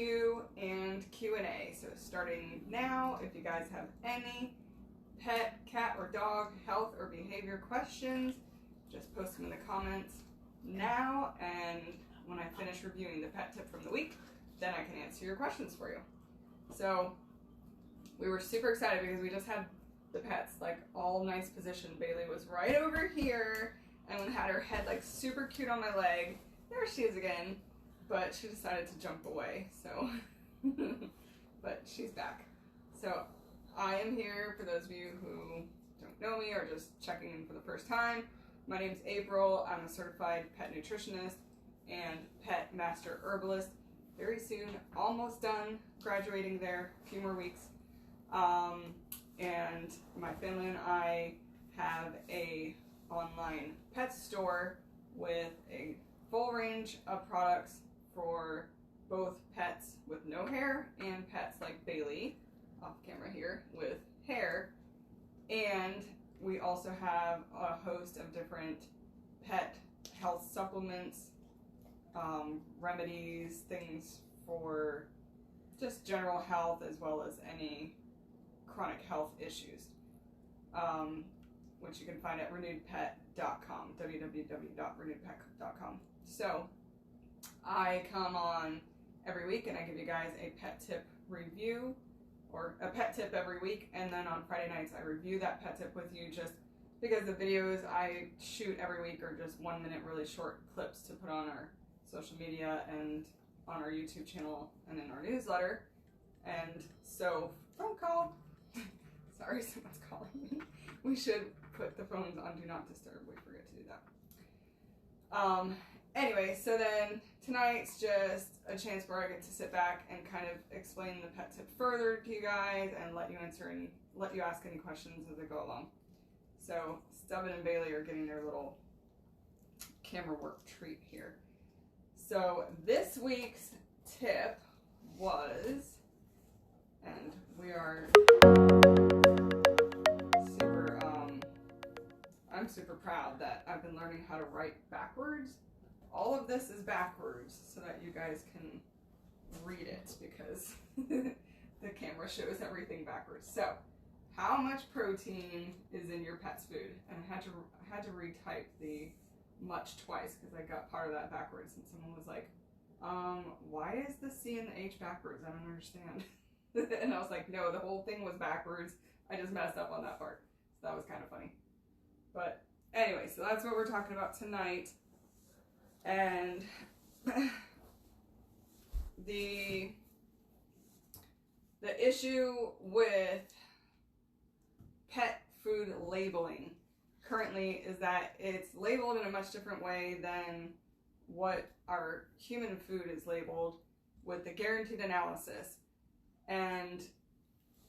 review and Q&A. So starting now, if you guys have any pet, cat, or dog health or behavior questions, just post them in the comments now, and when I finish reviewing the pet tip from the week, then I can answer your questions for you. So we were super excited because we just had the pets like all nice positioned. Bailey was right over here and had her head like super cute on my leg. There she is again, but she decided to jump away, so but she's back. So I am here for those of you who don't know me or just checking in for the first time. My name's April. I'm a certified pet nutritionist and pet master herbalist. Very soon, almost done graduating there, a few more weeks. And my family and I have a online pet store with a full range of products for both pets with no hair and pets like Bailey, off camera here, with hair. And we also have a host of different pet health supplements, remedies, things for just general health as well as any chronic health issues, which you can find at ReNewedPet.com, www.ReNewedPet.com. So I come on every week and I give you guys a pet tip review, or a pet tip every week, and then on Friday nights I review that pet tip with you, just because the videos I shoot every week are just 1 minute really short clips to put on our social media and on our YouTube channel and in our newsletter. And so, phone call. Sorry, someone's calling me. We should put the phones on Do Not Disturb. We forget to do that. Anyway, so then tonight's just a chance where I get to sit back and kind of explain the pet tip further to you guys and let you ask any questions as I go along. So Stubbin and Bailey are getting their little camera work treat here. So this week's tip was, and we are I'm super proud that I've been learning how to write backwards. All of this is backwards so that you guys can read it, because the camera shows everything backwards. So, how much protein is in your pet's food? And I had to retype the much twice because I got part of that backwards, and someone was like, why is the C and the H backwards? I don't understand. And I was like, no, the whole thing was backwards. I just messed up on that part. So that was kind of funny. But anyway, so that's what we're talking about tonight. And the issue with pet food labeling currently is that it's labeled in a much different way than what our human food is labeled, with the guaranteed analysis. And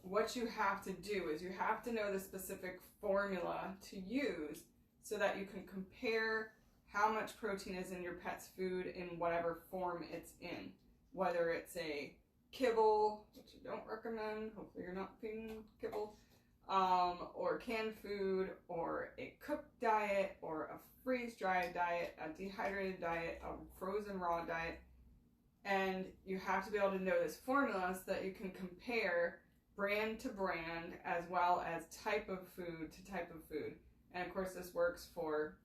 what you have to do is you have to know the specific formula to use so that you can compare how much protein is in your pet's food in whatever form it's in. Whether it's a kibble, which I don't recommend, hopefully you're not feeding kibble, or canned food, or a cooked diet, or a freeze-dried diet, a dehydrated diet, a frozen raw diet. And you have to be able to know this formula so that you can compare brand to brand as well as type of food to type of food. And of course this works for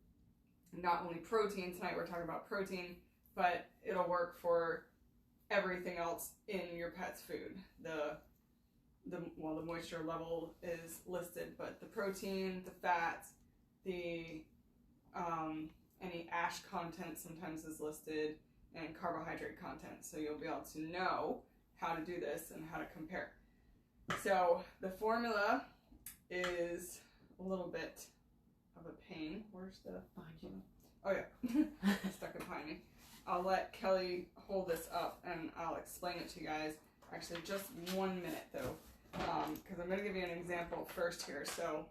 not only protein, tonight we're talking about protein, but it'll work for everything else in your pet's food. The moisture level is listed, but the protein, the fats, the any ash content sometimes is listed, and carbohydrate content. So you'll be able to know how to do this and how to compare. So the formula is a little bit of a pain. Where's the... Oh yeah, stuck it behind me. I'll let Kelly hold this up and I'll explain it to you guys. Actually, just 1 minute though, because I'm going to give you an example first here. So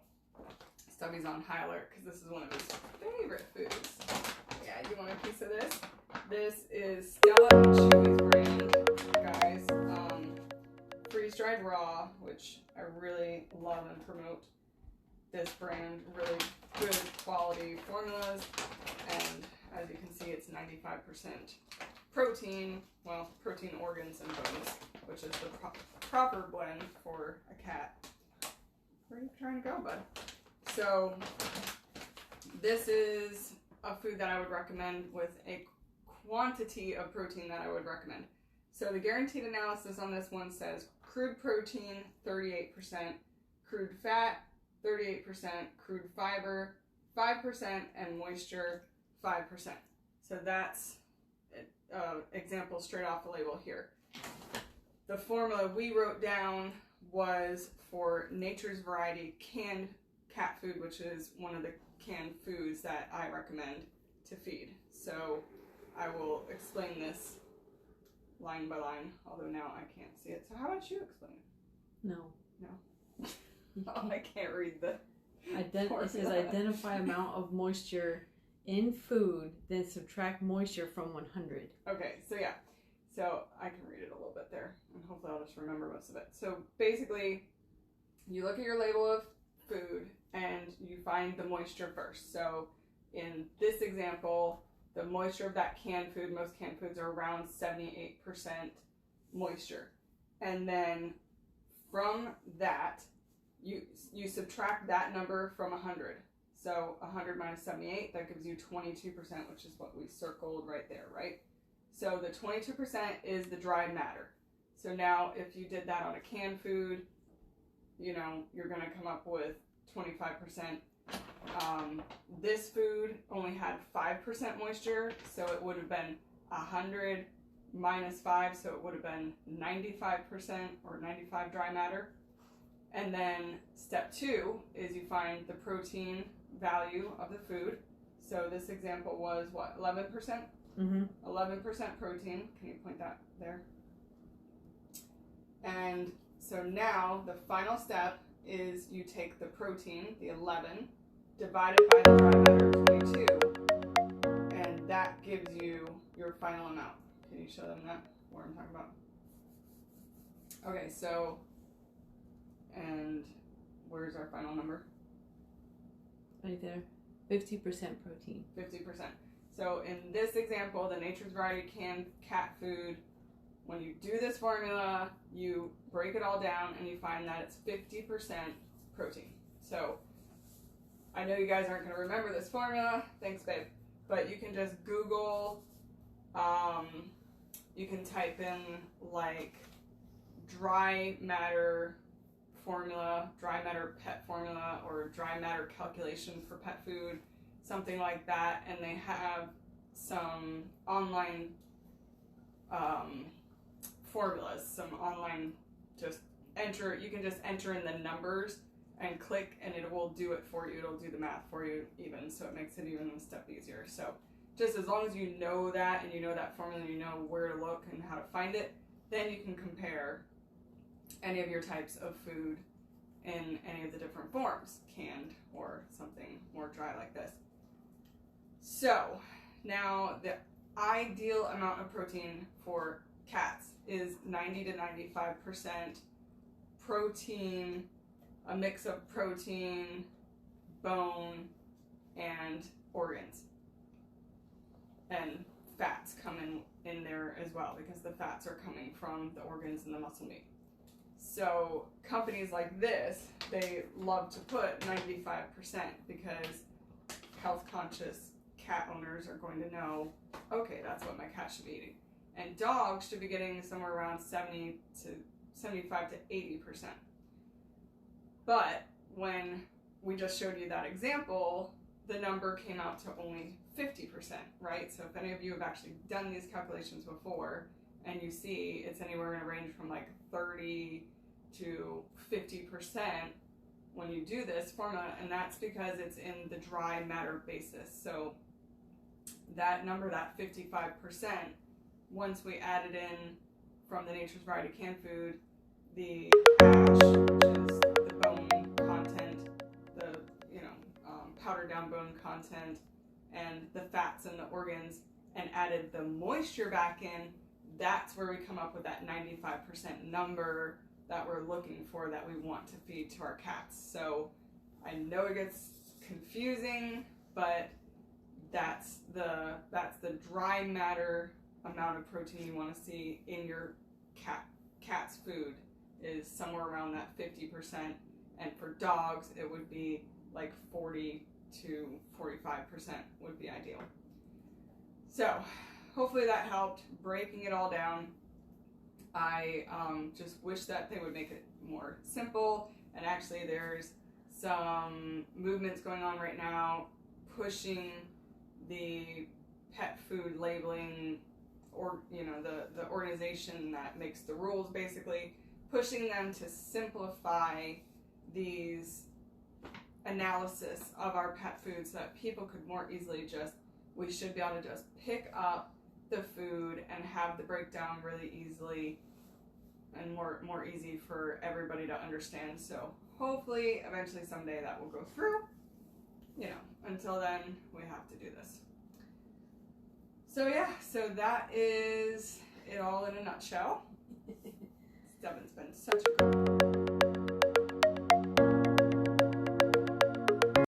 Stubby's on high alert because this is one of his favorite foods. Yeah, you want a piece of this? This is Stella and Chewy's brand, guys. Freeze-dried raw, which I really love and promote. This brand, really good quality formulas, and as you can see, it's 95% protein, well, protein, organs, and bones, which is the proper blend for a cat. Where are you trying to go, bud? So this is a food that I would recommend with a quantity of protein that I would recommend. So the guaranteed analysis on this one says crude protein, 38%, crude fat, 38%, crude fiber, 5%, and moisture, 5%. So that's example straight off the label here. The formula we wrote down was for Nature's Variety canned cat food, which is one of the canned foods that I recommend to feed. So I will explain this line by line, although now I can't see it. So how about you explain it? No. Oh, I can't read the It says identify amount of moisture in food, then subtract moisture from 100. Okay, so yeah. So I can read it a little bit there, and hopefully I'll just remember most of it. So basically, you look at your label of food, and you find the moisture first. So in this example, the moisture of that canned food, most canned foods are around 78% moisture. And then from that, you subtract that number from 100. So 100 minus 78, that gives you 22%, which is what we circled right there, right? So the 22% is the dry matter. So now if you did that on a canned food, you know, you're going to come up with 25%. This food only had 5% moisture, so it would have been 100 minus 5, so it would have been 95% or 95 dry matter. And then step 2 is you find the protein value of the food. So this example was what, 11%? Mm-hmm. 11% protein. Can you point that there? And so now the final step is you take the protein, the 11, divided by the dry matter, 22, and that gives you your final amount. Can you show them that, what I'm talking about? Okay, so, and where's our final number? Right there. 50% protein. 50%. So in this example, the Nature's Variety canned cat food, when you do this formula, you break it all down and you find that it's 50% protein. So I know you guys aren't going to remember this formula. Thanks, babe. But you can just Google, you can type in like dry matter formula, dry matter pet formula, or dry matter calculation for pet food, something like that, and they have some online formulas, some online, just enter, you can just enter in the numbers and click and it will do it for you. It'll do the math for you even, so it makes it even a step easier. So just as long as you know that and you know that formula, you know where to look and how to find it, then you can compare any of your types of food in any of the different forms, canned or something more dry like this. So now the ideal amount of protein for cats is 90 to 95% protein, a mix of protein, bone, and organs. And fats come in there as well, because the fats are coming from the organs and the muscle meat. So companies like this, they love to put 95% because health conscious cat owners are going to know, okay, that's what my cat should be eating. And dogs should be getting somewhere around 70 to 75 to 80%. But when we just showed you that example, the number came out to only 50%, right? So if any of you have actually done these calculations before and you see it's anywhere in a range from like 30 to 50% when you do this formula, and that's because it's in the dry matter basis. So that number, that 55%, once we added in from the Nature's Variety canned food, the ash, which is the bone content, the powdered down bone content, and the fats and the organs, and added the moisture back in, that's where we come up with that 95% number that we're looking for, that we want to feed to our cats. So I know it gets confusing, but that's the dry matter amount of protein you want to see in your cat's food is somewhere around that 50%, and for dogs it would be like 40 to 45% would be ideal. So hopefully that helped breaking it all down. I just wish that they would make it more simple, and actually there's some movements going on right now pushing the pet food labeling, or the organization that makes the rules, basically pushing them to simplify these analysis of our pet food so that people could more easily we should be able to just pick up the food and have the breakdown really easily and more easy for everybody to understand. So hopefully eventually someday that will go through. Until then we have to do this. So yeah, so that is it all in a nutshell. Devin's been such a